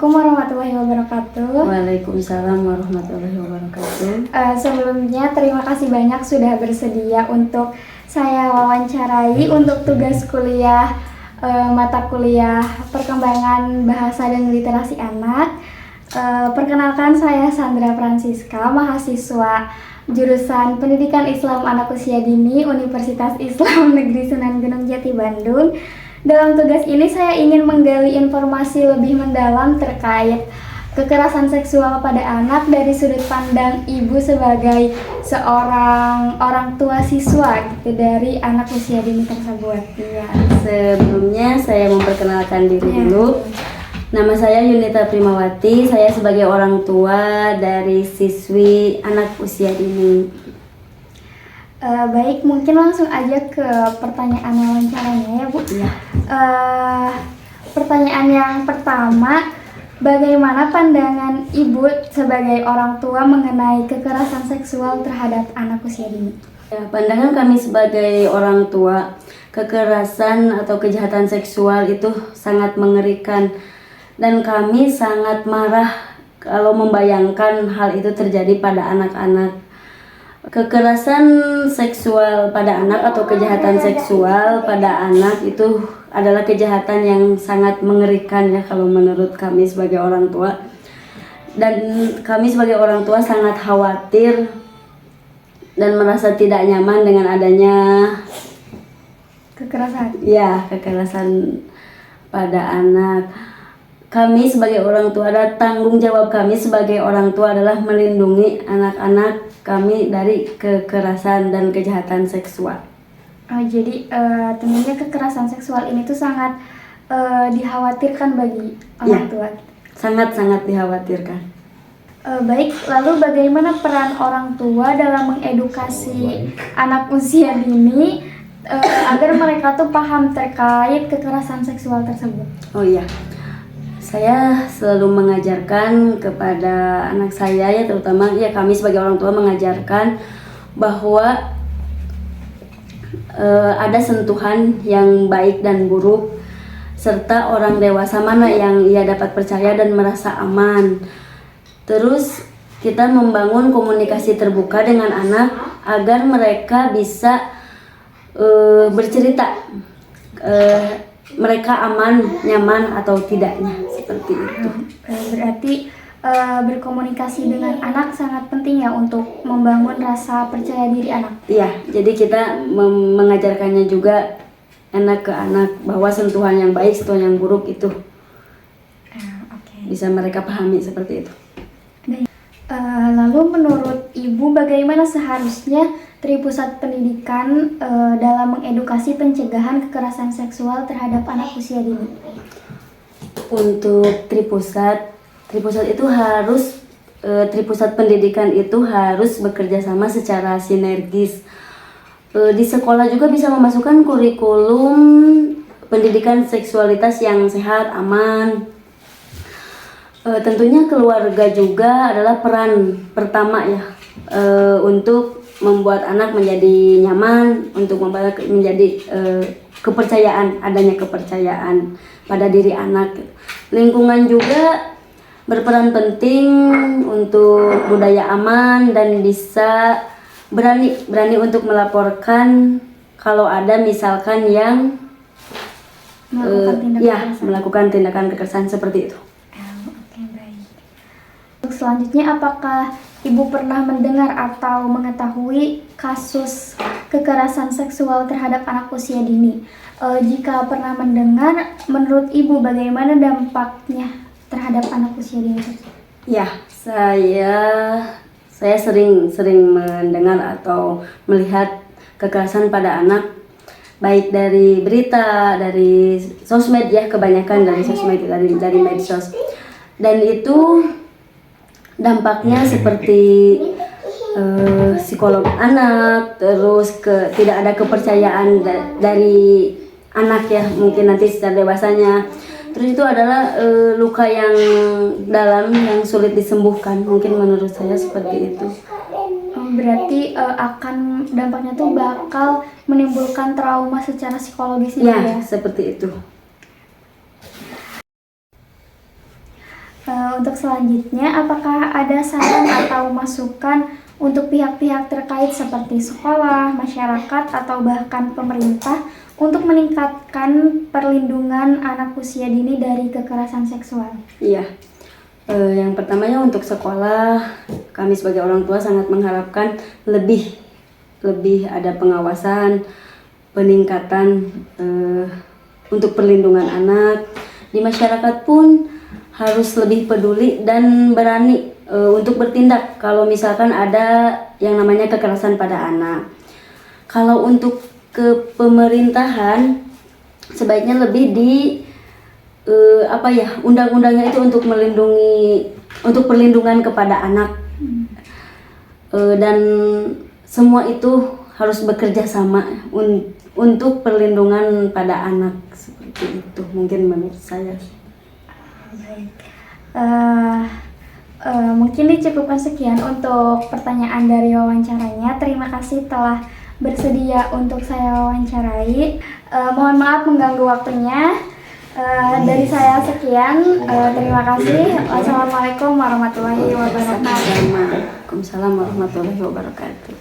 Assalamualaikum warahmatullahi wabarakatuh. Waalaikumsalam warahmatullahi wabarakatuh. Sebelumnya terima kasih banyak sudah bersedia untuk saya wawancarai untuk tugas kuliah mata kuliah perkembangan bahasa dan literasi anak. Perkenalkan, saya Sandra Francisca, mahasiswa jurusan Pendidikan Islam Anak Usia Dini Universitas Islam Negeri Sunan Gunung Jati Bandung. Dalam tugas ini saya ingin menggali informasi lebih mendalam terkait kekerasan seksual pada anak dari sudut pandang ibu sebagai seorang orang tua siswa gitu, dari anak usia dini tersebut. Ya, sebelumnya saya memperkenalkan diri dulu. Nama saya Yunita Primawati, saya sebagai orang tua dari siswi anak usia dini. Baik, mungkin langsung aja ke pertanyaan wawancaranya ya Bu. Ya. Pertanyaan yang pertama, bagaimana pandangan Ibu sebagai orang tua mengenai kekerasan seksual terhadap anak usia dini? Ya, pandangan kami sebagai orang tua, kekerasan atau kejahatan seksual itu sangat mengerikan dan kami sangat marah kalau membayangkan hal itu terjadi pada anak-anak. Kekerasan seksual pada anak atau kejahatan seksual pada anak itu adalah kejahatan yang sangat mengerikan ya kalau menurut kami sebagai orang tua. Dan kami sebagai orang tua sangat khawatir dan merasa tidak nyaman dengan adanya Kekerasan. ya, kekerasan pada anak. Kami sebagai orang tua, ada tanggung jawab kami sebagai orang tua adalah melindungi anak-anak kami dari kekerasan dan kejahatan seksual. Jadi tentunya kekerasan seksual ini tuh sangat dikhawatirkan bagi orang tua. Sangat-sangat dikhawatirkan. Baik, lalu bagaimana peran orang tua dalam mengedukasi anak usia dini agar mereka tuh paham terkait kekerasan seksual tersebut? Oh iya, saya selalu mengajarkan kepada anak saya ya, terutama ya kami sebagai orang tua mengajarkan bahwa ada sentuhan yang baik dan buruk, serta orang dewasa mana yang ia dapat percaya dan merasa aman. Terus kita membangun komunikasi terbuka dengan anak agar mereka bisa bercerita mereka aman, nyaman atau tidaknya, seperti itu. Berarti berkomunikasi dengan anak sangat penting ya untuk membangun rasa percaya diri anak. Iya, jadi kita mengajarkannya juga anak ke anak bahwa sentuhan yang baik, sentuhan yang buruk itu bisa mereka pahami seperti itu. Lalu menurut Ibu bagaimana seharusnya Tripusat Pendidikan dalam mengedukasi pencegahan kekerasan seksual terhadap anak usia dini? Untuk Tripusat itu harus Tripusat Pendidikan itu harus bekerja sama secara sinergis. Di sekolah juga bisa memasukkan kurikulum pendidikan seksualitas yang sehat, aman. Tentunya keluarga juga adalah peran pertama ya untuk membuat anak menjadi nyaman, untuk membuat menjadi kepercayaan, adanya kepercayaan pada diri anak. Lingkungan juga berperan penting untuk budaya aman dan bisa berani untuk melaporkan kalau ada misalkan yang melakukan tindakan kekerasan seperti itu. Selanjutnya, apakah Ibu pernah mendengar atau mengetahui kasus kekerasan seksual terhadap anak usia dini? Jika pernah mendengar, menurut Ibu bagaimana dampaknya terhadap anak usia dini? Ya, saya sering mendengar atau melihat kekerasan pada anak, baik dari berita, dari sosmed ya, kebanyakan dari sosmed, dari medsos. Dan itu dampaknya seperti psikolog anak, terus tidak ada kepercayaan dari anak ya, mungkin nanti secara dewasanya. Terus itu adalah luka yang dalam yang sulit disembuhkan, mungkin menurut saya seperti itu. Berarti akan dampaknya tuh bakal menimbulkan trauma secara psikologis ya? Seperti itu. Untuk selanjutnya, apakah ada saran atau masukan untuk pihak-pihak terkait seperti sekolah, masyarakat, atau bahkan pemerintah untuk meningkatkan perlindungan anak usia dini dari kekerasan seksual? Iya. Yang pertamanya untuk sekolah, kami sebagai orang tua sangat mengharapkan lebih ada pengawasan, peningkatan untuk perlindungan anak. Di masyarakat pun harus lebih peduli dan berani untuk bertindak kalau misalkan ada yang namanya kekerasan pada anak. Kalau untuk ke pemerintahan sebaiknya lebih di undang-undangnya itu untuk perlindungan kepada anak. Dan semua itu harus bekerja sama untuk perlindungan pada anak, seperti itu mungkin menurut saya. Mungkin dicukupkan sekian untuk pertanyaan dari wawancaranya. Terima kasih telah bersedia untuk saya wawancarai. Mohon maaf mengganggu waktunya. Dari saya sekian. Terima kasih. Wassalamualaikum warahmatullahi wabarakatuh. Waalaikumsalam warahmatullahi wabarakatuh.